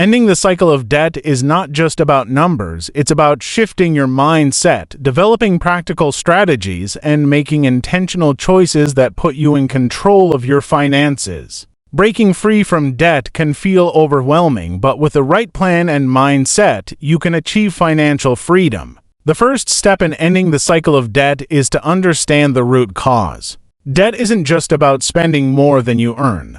Ending the cycle of debt is not just about numbers, it's about shifting your mindset, developing practical strategies, and making intentional choices that put you in control of your finances. Breaking free from debt can feel overwhelming, but with the right plan and mindset, you can achieve financial freedom. The first step in ending the cycle of debt is to understand the root cause. Debt isn't just about spending more than you earn.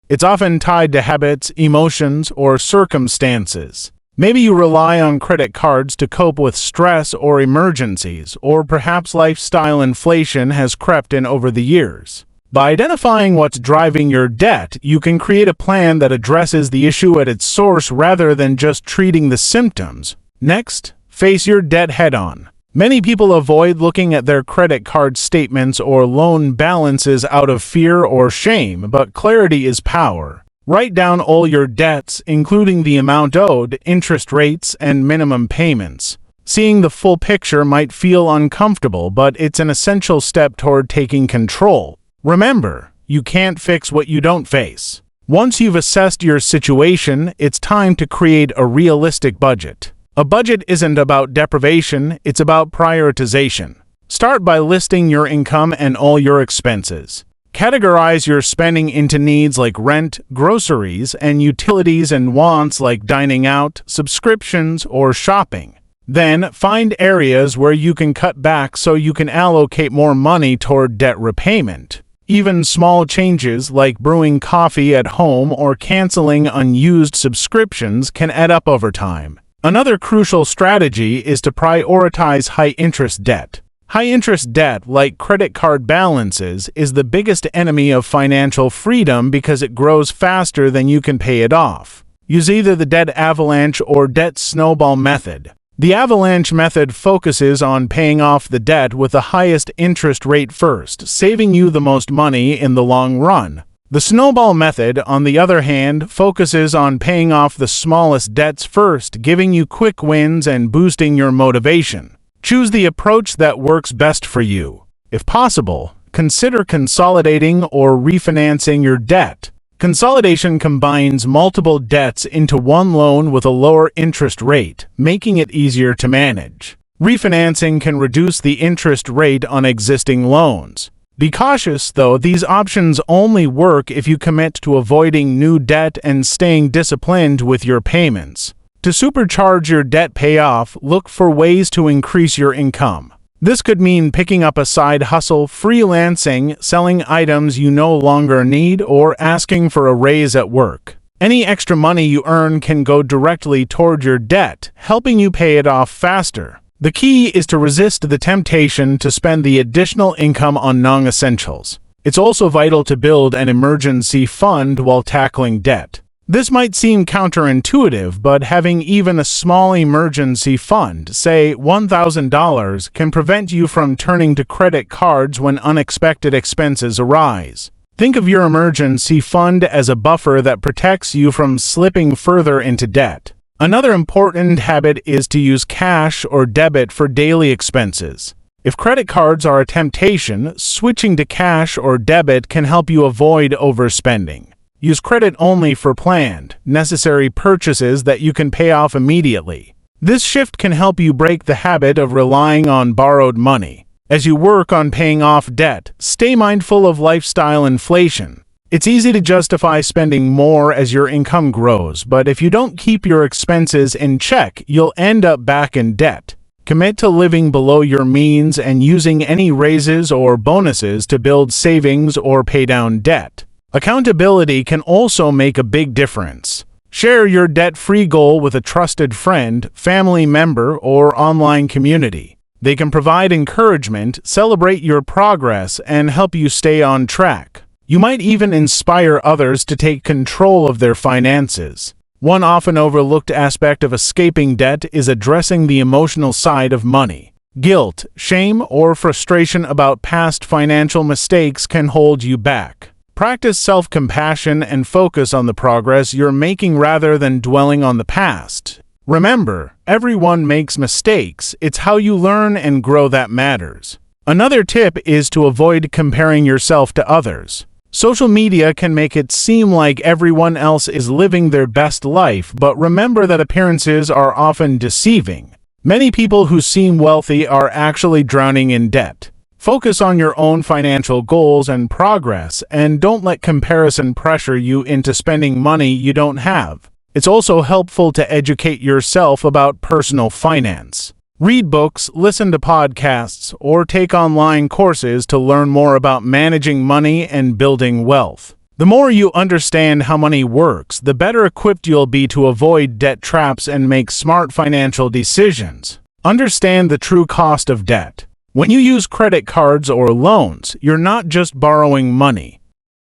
It's often tied to habits, emotions, or circumstances. Maybe you rely on credit cards to cope with stress or emergencies, or perhaps lifestyle inflation has crept in over the years. By identifying what's driving your debt, you can create a plan that addresses the issue at its source rather than just treating the symptoms. Next, face your debt head-on. Many people avoid looking at their credit card statements or loan balances out of fear or shame, but clarity is power. Write down all your debts, including the amount owed, interest rates, and minimum payments. Seeing the full picture might feel uncomfortable, but it's an essential step toward taking control. Remember, you can't fix what you don't face. Once you've assessed your situation, it's time to create a realistic budget. A budget isn't about deprivation, it's about prioritization. Start by listing your income and all your expenses. Categorize your spending into needs like rent, groceries, and utilities, and wants like dining out, subscriptions, or shopping. Then, find areas where you can cut back so you can allocate more money toward debt repayment. Even small changes like brewing coffee at home or canceling unused subscriptions can add up over time. Another crucial strategy is to prioritize high-interest debt. High-interest debt, like credit card balances, is the biggest enemy of financial freedom because it grows faster than you can pay it off. Use either the debt avalanche or debt snowball method. The avalanche method focuses on paying off the debt with the highest interest rate first, saving you the most money in the long run. The snowball method, on the other hand, focuses on paying off the smallest debts first, giving you quick wins and boosting your motivation. Choose the approach that works best for you. If possible, consider consolidating or refinancing your debt. Consolidation combines multiple debts into one loan with a lower interest rate, making it easier to manage. Refinancing can reduce the interest rate on existing loans. Be cautious, though, these options only work if you commit to avoiding new debt and staying disciplined with your payments. To supercharge your debt payoff, look for ways to increase your income. This could mean picking up a side hustle, freelancing, selling items you no longer need, or asking for a raise at work. Any extra money you earn can go directly toward your debt, helping you pay it off faster. The key is to resist the temptation to spend the additional income on non-essentials. It's also vital to build an emergency fund while tackling debt. This might seem counterintuitive, but having even a small emergency fund, say $1,000, can prevent you from turning to credit cards when unexpected expenses arise. Think of your emergency fund as a buffer that protects you from slipping further into debt. Another important habit is to use cash or debit for daily expenses. If credit cards are a temptation, switching to cash or debit can help you avoid overspending. Use credit only for planned, necessary purchases that you can pay off immediately. This shift can help you break the habit of relying on borrowed money. As you work on paying off debt, stay mindful of lifestyle inflation. It's easy to justify spending more as your income grows, but if you don't keep your expenses in check, you'll end up back in debt. Commit to living below your means and using any raises or bonuses to build savings or pay down debt. Accountability can also make a big difference. Share your debt-free goal with a trusted friend, family member, or online community. They can provide encouragement, celebrate your progress, and help you stay on track. You might even inspire others to take control of their finances. One often overlooked aspect of escaping debt is addressing the emotional side of money. Guilt, shame, or frustration about past financial mistakes can hold you back. Practice self-compassion and focus on the progress you're making rather than dwelling on the past. Remember, everyone makes mistakes. It's how you learn and grow that matters. Another tip is to avoid comparing yourself to others. Social media can make it seem like everyone else is living their best life, but remember that appearances are often deceiving. Many people who seem wealthy are actually drowning in debt. Focus on your own financial goals and progress, and don't let comparison pressure you into spending money you don't have. It's also helpful to educate yourself about personal finance. Read books, listen to podcasts, or take online courses to learn more about managing money and building wealth. The more you understand how money works, the better equipped you'll be to avoid debt traps and make smart financial decisions. Understand the true cost of debt. When you use credit cards or loans, you're not just borrowing money.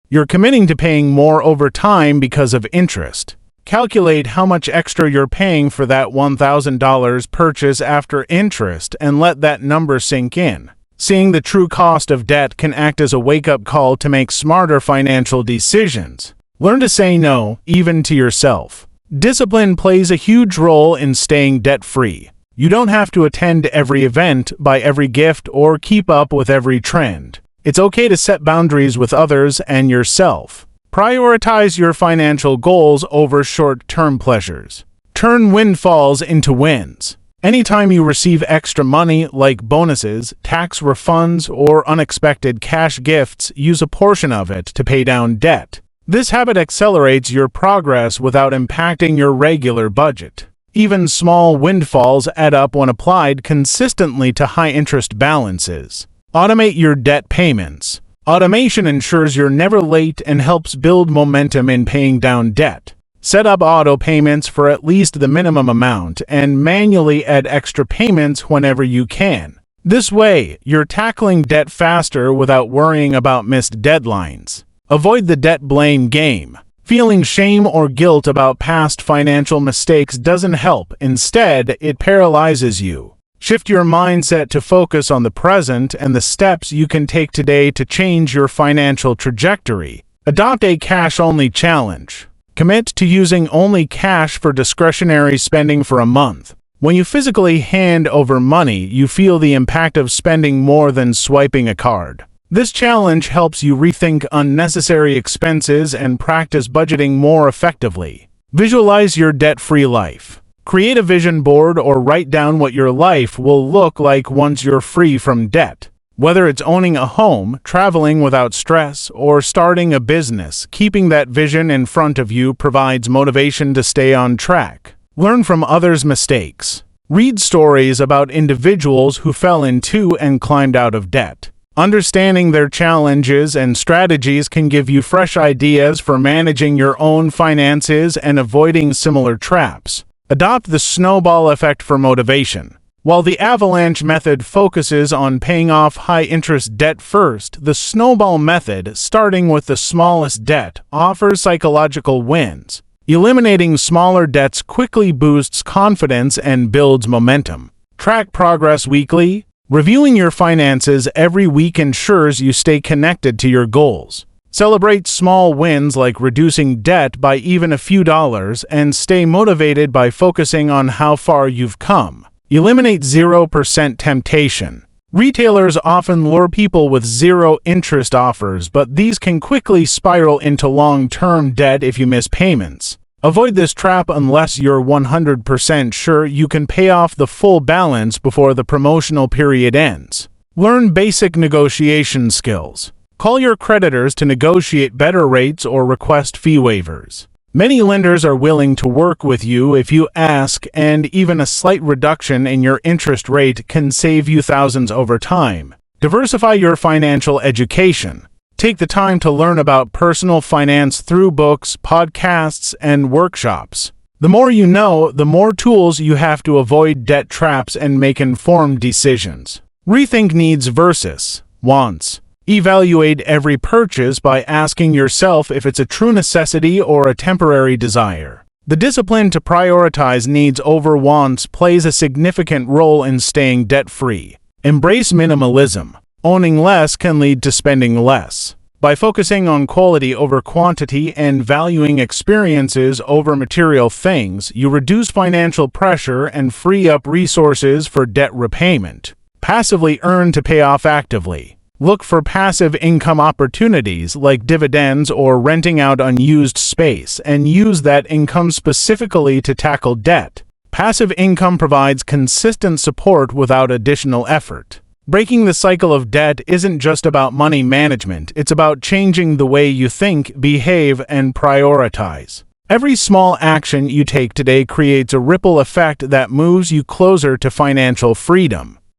You're committing to paying more over time because of interest. Calculate how much extra you're paying for that $1,000 purchase after interest and let that number sink in. Seeing the true cost of debt can act as a wake-up call to make smarter financial decisions. Learn to say no, even to yourself. Discipline plays a huge role in staying debt-free. You don't have to attend every event, buy every gift, or keep up with every trend. It's okay to set boundaries with others and yourself. Prioritize your financial goals over short-term pleasures. Turn windfalls into wins. Anytime you receive extra money, like bonuses, tax refunds, or unexpected cash gifts, use a portion of it to pay down debt. This habit accelerates your progress without impacting your regular budget. Even small windfalls add up when applied consistently to high-interest balances. Automate your debt payments. Automation ensures you're never late and helps build momentum in paying down debt. Set up auto payments for at least the minimum amount and manually add extra payments whenever you can. This way, you're tackling debt faster without worrying about missed deadlines. Avoid the debt blame game. Feeling shame or guilt about past financial mistakes doesn't help. Instead, it paralyzes you. Shift your mindset to focus on the present and the steps you can take today to change your financial trajectory. Adopt a cash-only challenge. Commit to using only cash for discretionary spending for a month. When you physically hand over money, you feel the impact of spending more than swiping a card. This challenge helps you rethink unnecessary expenses and practice budgeting more effectively. Visualize your debt-free life. Create a vision board or write down what your life will look like once you're free from debt. Whether it's owning a home, traveling without stress, or starting a business, keeping that vision in front of you provides motivation to stay on track. Learn from others' mistakes. Read stories about individuals who fell into and climbed out of debt. Understanding their challenges and strategies can give you fresh ideas for managing your own finances and avoiding similar traps. Adopt the snowball effect for motivation. While the avalanche method focuses on paying off high-interest debt first, the snowball method, starting with the smallest debt, offers psychological wins. Eliminating smaller debts quickly boosts confidence and builds momentum. Track progress weekly. Reviewing your finances every week ensures you stay connected to your goals. Celebrate small wins like reducing debt by even a few dollars and stay motivated by focusing on how far you've come. Eliminate 0% temptation. Retailers often lure people with zero-interest offers, but these can quickly spiral into long-term debt if you miss payments. Avoid this trap unless you're 100% sure you can pay off the full balance before the promotional period ends. Learn basic negotiation skills. Call your creditors to negotiate better rates or request fee waivers. Many lenders are willing to work with you if you ask, and even a slight reduction in your interest rate can save you thousands over time. Diversify your financial education. Take the time to learn about personal finance through books, podcasts, and workshops. The more you know, the more tools you have to avoid debt traps and make informed decisions. Rethink needs versus wants. Evaluate every purchase by asking yourself if it's a true necessity or a temporary desire. The discipline to prioritize needs over wants plays a significant role in staying debt-free. Embrace minimalism. Owning less can lead to spending less. By focusing on quality over quantity and valuing experiences over material things, you reduce financial pressure and free up resources for debt repayment. Passively earn to pay off actively. Look for passive income opportunities like dividends or renting out unused space, and use that income specifically to tackle debt. Passive income provides consistent support without additional effort. Breaking the cycle of debt isn't just about money management, it's about changing the way you think, behave, and prioritize. Every small action you take today creates a ripple effect that moves you closer to financial freedom.